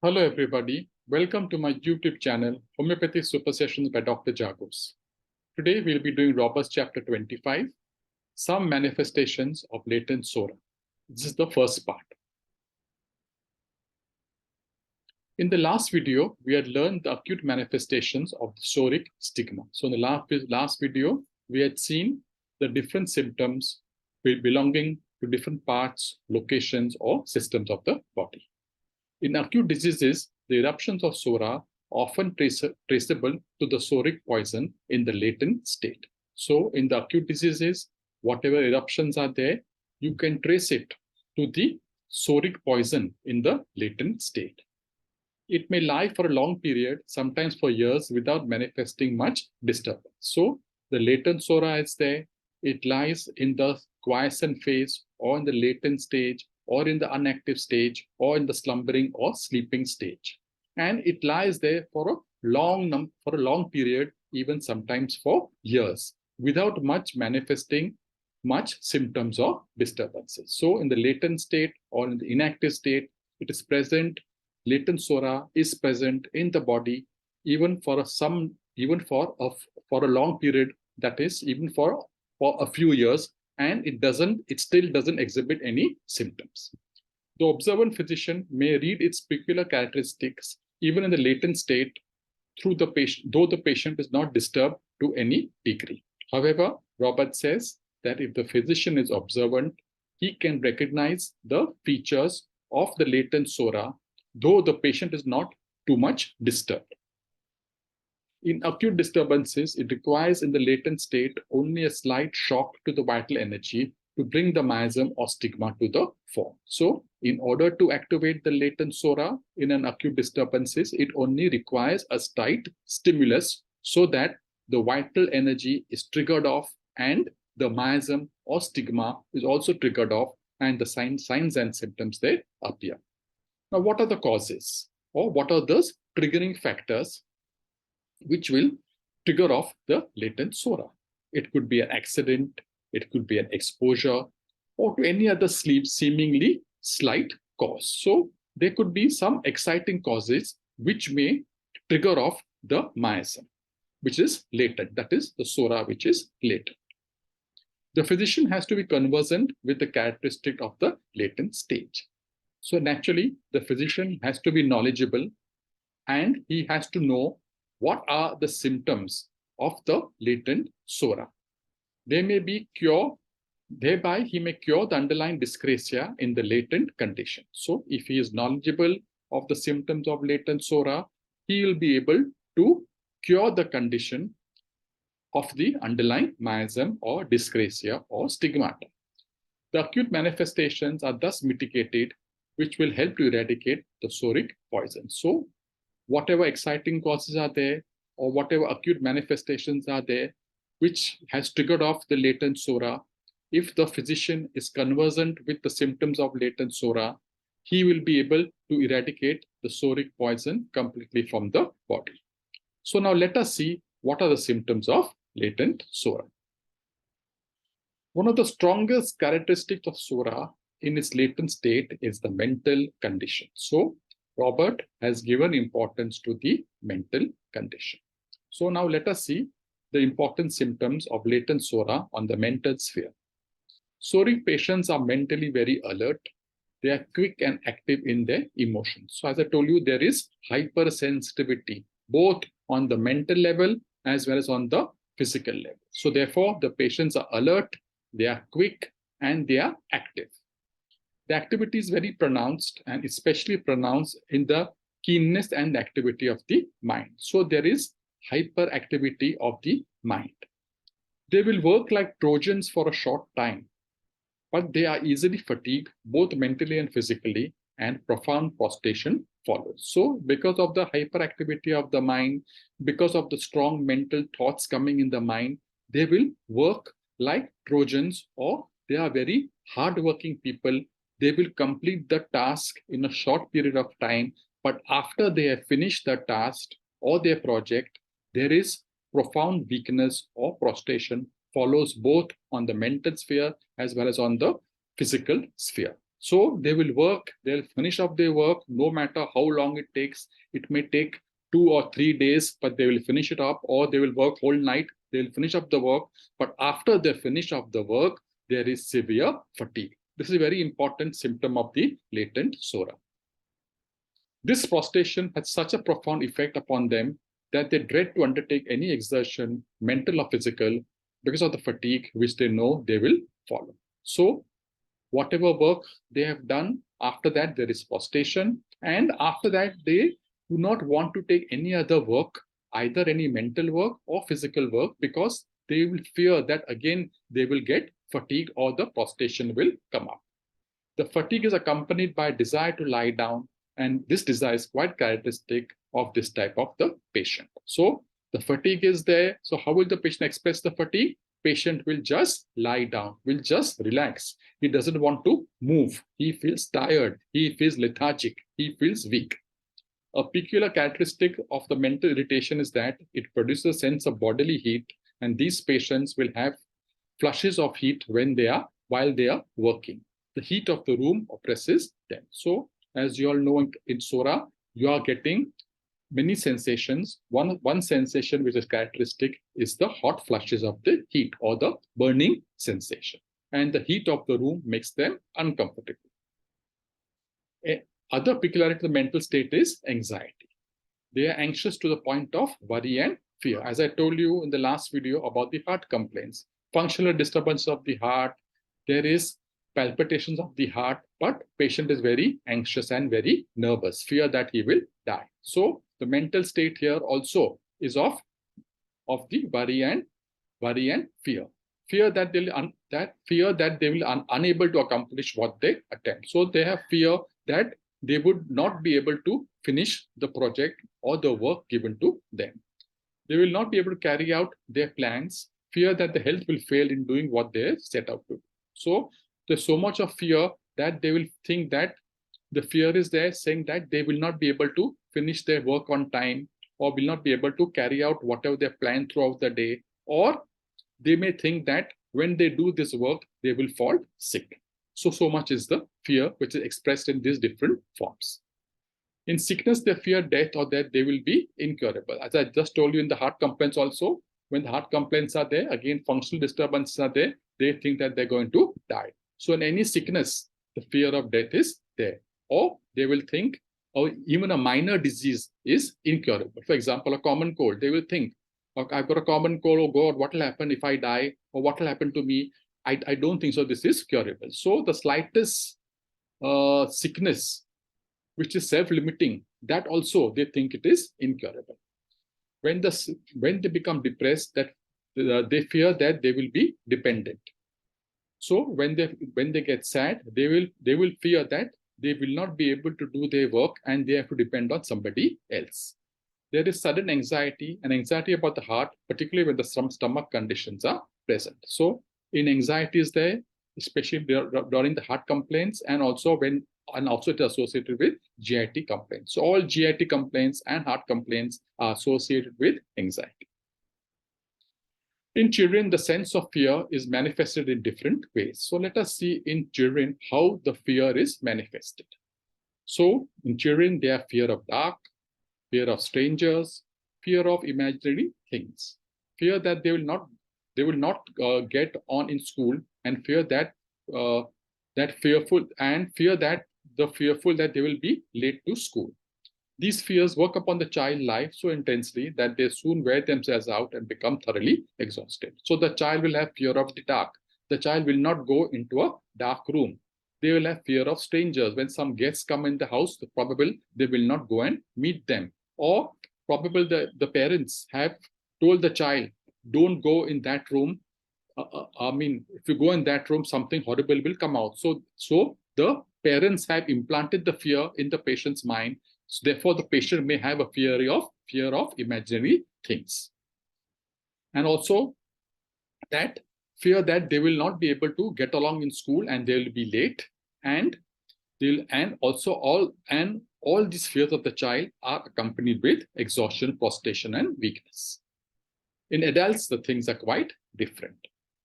Hello, everybody. Welcome to my YouTube channel, Homeopathy Super Sessions by Dr. Jagose. Today, we'll be doing Robert's Chapter 25, Some Manifestations of Latent Sora. This is the first part. In the last video, we had learned the acute manifestations of the soric stigma. So in the last video, we had seen the different symptoms belonging to different parts, locations, or systems of the body. In acute diseases, the eruptions of sora are often traceable to the soric poison in the latent state. So in the acute diseases, whatever eruptions are there, you can trace it to the soric poison in the latent state. It may lie for a long period, sometimes for years, without manifesting much disturbance. So the latent sora is there. It lies in the quiescent phase or in the latent stage, or in the inactive stage, or in the slumbering or sleeping stage. And it lies there for a long period, even sometimes for years, without much manifesting much symptoms or disturbances. So in the latent state or in the inactive state, it is present. Latent sora is present in the body, even for a long period, that is, even for a few years, and it still doesn't exhibit any symptoms. The observant physician may read its peculiar characteristics even in the latent state through the patient, though the patient is not disturbed to any degree. However, Robert says that if the physician is observant, he can recognize the features of the latent sora, though the patient is not too much disturbed. In acute disturbances, it requires in the latent state only a slight shock to the vital energy to bring the miasm or stigma to the fore. So, in order to activate the latent sora in an acute disturbances, it only requires a slight stimulus so that the vital energy is triggered off and the miasm or stigma is also triggered off, and the signs and symptoms they appear. Now, what are the causes, or what are those triggering factors which will trigger off the latent sora? It could be an accident, it could be an exposure, or to any other seemingly slight cause. So there could be some exciting causes which may trigger off the miasm, which is latent, that is the sora which is latent. The physician has to be conversant with the characteristic of the latent stage. So naturally, the physician has to be knowledgeable, and he has to know what are the symptoms of the latent sora. They may be cured, thereby he may cure the underlying dyscrasia in the latent condition. So if he is knowledgeable of the symptoms of latent sora, he will be able to cure the condition of the underlying miasm or dyscrasia or stigmata. The acute manifestations are thus mitigated, which will help to eradicate the soric poison. So whatever exciting causes are there, or whatever acute manifestations are there, which has triggered off the latent sora, if the physician is conversant with the symptoms of latent sora, he will be able to eradicate the soric poison completely from the body. So now let us see what are the symptoms of latent sora. One of the strongest characteristics of sora in its latent state is the mental condition. So Robert has given importance to the mental condition. So now let us see the important symptoms of latent sora on the mental sphere. Soric patients are mentally very alert. They are quick and active in their emotions. So as I told you, there is hypersensitivity, both on the mental level as well as on the physical level. So therefore, the patients are alert, they are quick, and they are active. The activity is very pronounced, and especially pronounced in the keenness and activity of the mind. So there is hyperactivity of the mind. They will work like Trojans for a short time, but they are easily fatigued, both mentally and physically, and profound prostration follows. So because of the hyperactivity of the mind, because of the strong mental thoughts coming in the mind, they will work like Trojans, or they are very hardworking people. They will complete the task in a short period of time, but after they have finished the task or their project, there is profound weakness or prostration follows both on the mental sphere as well as on the physical sphere. So they will work, they'll finish up their work, no matter how long it takes. It may take 2 or 3 days, but they will finish it up, or they will work whole night, they'll finish up the work. But after they finish up the work, there is severe fatigue. This is a very important symptom of the latent Sora. This prostration has such a profound effect upon them that they dread to undertake any exertion, mental or physical, because of the fatigue which they know they will follow. So whatever work they have done, after that there is prostration, and after that they do not want to take any other work, either any mental work or physical work, because they will fear that again they will get fatigue or the prostration will come up. The fatigue is accompanied by a desire to lie down, and this desire is quite characteristic of this type of the patient. So the fatigue is there. So how will the patient express the fatigue? Patient will just lie down, will just relax. He doesn't want to move. He feels tired. He feels lethargic. He feels weak. A peculiar characteristic of the mental irritation is that it produces a sense of bodily heat, and these patients will have flushes of heat while they are working. The heat of the room oppresses them. So, as you all know, in Sora, you are getting many sensations. One sensation which is characteristic is the hot flushes of the heat or the burning sensation. And the heat of the room makes them uncomfortable. Other peculiarity of the mental state is anxiety. They are anxious to the point of worry and fear. As I told you in the last video about the heart complaints, functional disturbance of the heart, there is palpitations of the heart, but patient is very anxious and very nervous, fear that he will die. So the mental state here also is of the worry and fear. Fear that they will unable to accomplish what they attempt. So they have fear that they would not be able to finish the project or the work given to them. They will not be able to carry out their plans, fear that the health will fail in doing what they set out to do. So there's so much of fear that they will think that the fear is there, saying that they will not be able to finish their work on time, or will not be able to carry out whatever they plan throughout the day, or they may think that when they do this work, they will fall sick. So much is the fear which is expressed in these different forms. In sickness, they fear death or that they will be incurable. As I just told you in the heart complaints also, when the heart complaints are there, again, functional disturbances are there, they think that they're going to die. So in any sickness, the fear of death is there. Or they will think, or even a minor disease is incurable. For example, a common cold, they will think, I've got a common cold, oh God, what will happen if I die? Or what will happen to me? I don't think so this is curable. So the slightest sickness, which is self-limiting, that also they think it is incurable. When they become depressed, that they fear that they will be dependent. So when they get sad, they will fear that they will not be able to do their work and they have to depend on somebody else. There is sudden anxiety and anxiety about the heart, particularly when some stomach conditions are present. So in anxiety is there, especially during the heart complaints, and also it is associated with GIT complaints. So all GIT complaints and heart complaints are associated with anxiety. In children, the sense of fear is manifested in different ways. So let us see in children how the fear is manifested. So in children, they have fear of dark, fear of strangers, fear of imaginary things, fear that they will not get on in school, and fear that they will be late to school. These fears work upon the child life so intensely that they soon wear themselves out and become thoroughly exhausted. So the child will have fear of the dark. The child will not go into a dark room. They will have fear of strangers. When some guests come in the house, probably they will not go and meet them. Or probably the parents have told the child, don't go in that room. If you go in that room, something horrible will come out. So the parents have implanted the fear in the patient's mind. So therefore, the patient may have a fear of imaginary things. And also that fear that they will not be able to get along in school and they will be late. All these fears of the child are accompanied with exhaustion, prostration, and weakness. In adults, the things are quite different.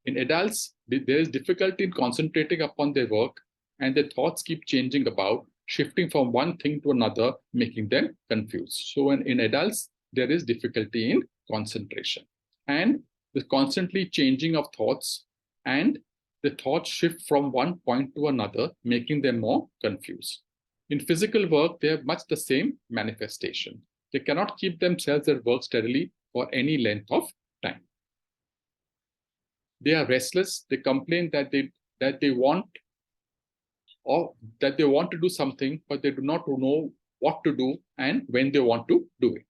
In adults, there is difficulty in concentrating upon their work, and their thoughts keep changing about, shifting from one thing to another, making them confused. So in adults, there is difficulty in concentration, and the constantly changing of thoughts, and the thoughts shift from one point to another, making them more confused. In physical work, they have much the same manifestation. They cannot keep themselves at work steadily for any length of time. They are restless. They complain that they want to do something, but they do not know what to do and when they want to do it.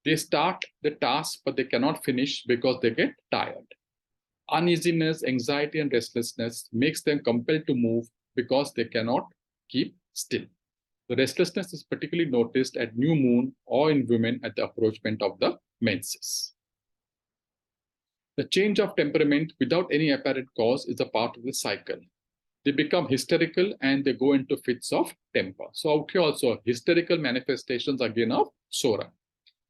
They start the task, but they cannot finish because they get tired. Uneasiness, anxiety, and restlessness makes them compelled to move because they cannot keep still. The restlessness is particularly noticed at new moon or in women at the approachment of the menses. The change of temperament without any apparent cause is a part of the cycle. They become hysterical and they go into fits of temper. So out here also, hysterical manifestations again of Sora.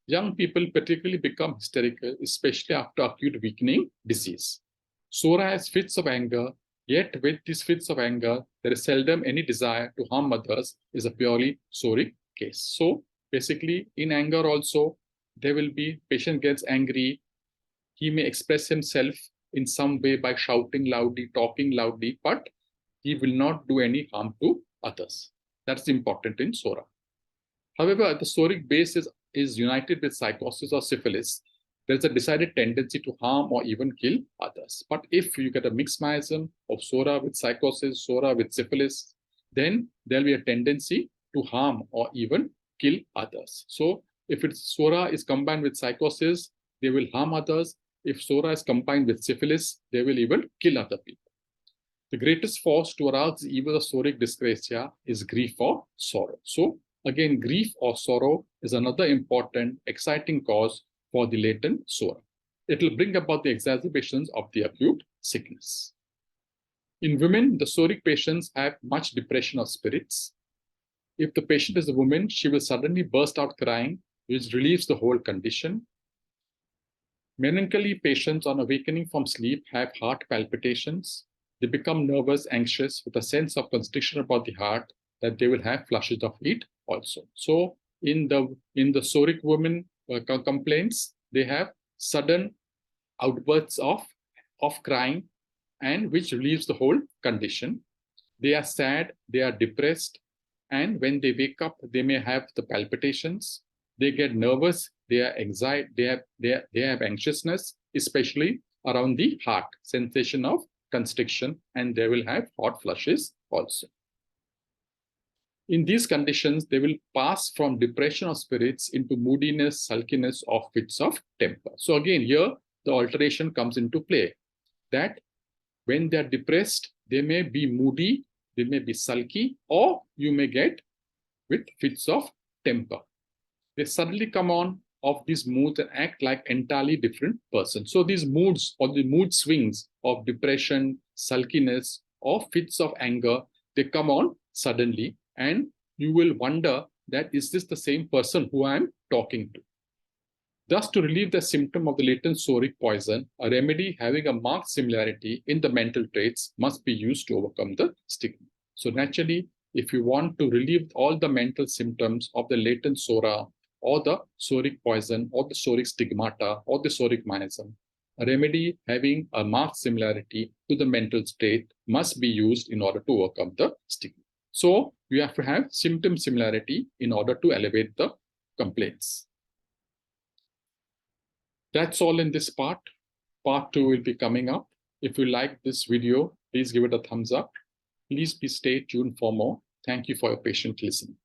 Young people particularly become hysterical, especially after acute weakening disease. Sora has fits of anger, yet with these fits of anger, there is seldom any desire to harm others, is a purely soric case. So basically, in anger also, there will be, patient gets angry, he may express himself in some way by shouting loudly, talking loudly, but he will not do any harm to others. That's important in Sora. However, the soric base is united with psychosis or syphilis. There's a decided tendency to harm or even kill others. But if you get a mixed miasm of Sora with psychosis, Sora with syphilis, then there'll be a tendency to harm or even kill others. So if Sora is combined with psychosis, they will harm others. If Sora is combined with syphilis, they will even kill other people. The greatest force to arouse the evil of soric dyscrasia is grief or sorrow. So again, grief or sorrow is another important, exciting cause for the latent Sora. It will bring about the exacerbations of the acute sickness. In women, the soric patients have much depression of spirits. If the patient is a woman, she will suddenly burst out crying, which relieves the whole condition. Melancholy patients on awakening from sleep have heart palpitations. They become nervous, anxious, with a sense of constriction about the heart, that they will have flushes of heat also. So in the soric women complaints, they have sudden outbursts of crying, and which relieves the whole condition. They are sad, they are depressed, and when they wake up, they may have the palpitations. They get nervous, they are anxiety, they have anxiousness, especially around the heart, sensation of constriction, and they will have hot flushes also. In these conditions, they will pass from depression of spirits into moodiness, sulkiness, or fits of temper. So again, here the alteration comes into play, that when they are depressed, they may be moody, they may be sulky, or you may get with fits of temper. They suddenly come on of these moods and act like entirely different persons. So these moods or the mood swings of depression, sulkiness, or fits of anger, they come on suddenly, and you will wonder that is this the same person who I am talking to? Thus, to relieve the symptom of the latent soric poison, a remedy having a marked similarity in the mental traits must be used to overcome the stigma. So naturally, if you want to relieve all the mental symptoms of the latent Sora, or the soric poison, or the soric stigmata, or the soric miasm, a remedy having a marked similarity to the mental state must be used in order to overcome the stigma. So you have to have symptom similarity in order to elevate the complaints. That's all in this part. Part 2 will be coming up. If you like this video, please give it a thumbs up. Please stay tuned for more. Thank you for your patient listening.